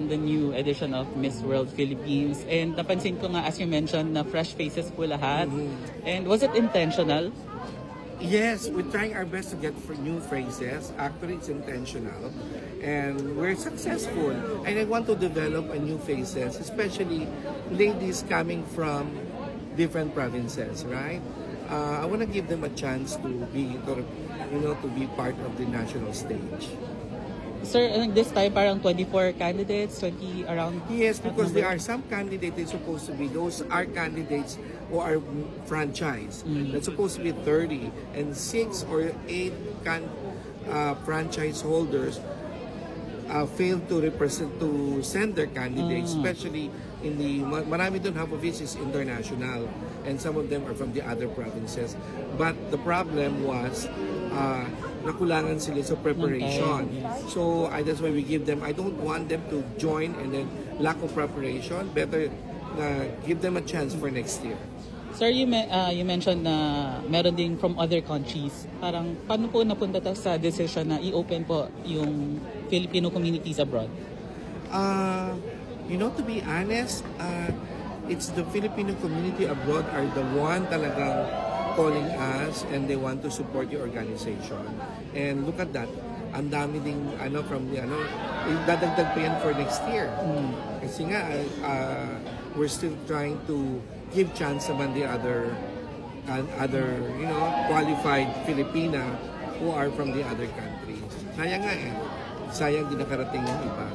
on the new edition of Miss World Philippines. And napansin ko nga, as you mentioned, na fresh faces po lahat. And was it intentional? Yes, we're trying our best to get for new phrases. Actually, it's intentional. And we're successful. And I want to develop a new faces, especially ladies coming from different provinces, right? I want to give them a chance to be, to be part of the national stage. Sir, this time parang 24 candidates, 20 around? Yes, because there are some candidates that's supposed to be, those are candidates who are franchise. That's supposed to be 30, and 6 or 8 franchise holders failed to send their candidates, especially in the, marami doon, half of it is international, and some of them are from the other provinces. But the problem was, nakulangan sila sa preparation. So that's why we give them, I don't want them to join and then lack of preparation. Better give them a chance for next year. Sir, you mentioned na meron din from other countries. Parang paano po napunta sa decision na i-open po yung Filipino communities abroad? To be honest, it's the Filipino community abroad are the one talagang calling us and they want to support your organization. And look at that. Ang dami ding from the dadagdag pa yan for next year. Kasi nga we're still trying to give chance naman the other qualified Filipina who are from the other countries. Sayang nga sayang din nakarating yung iba.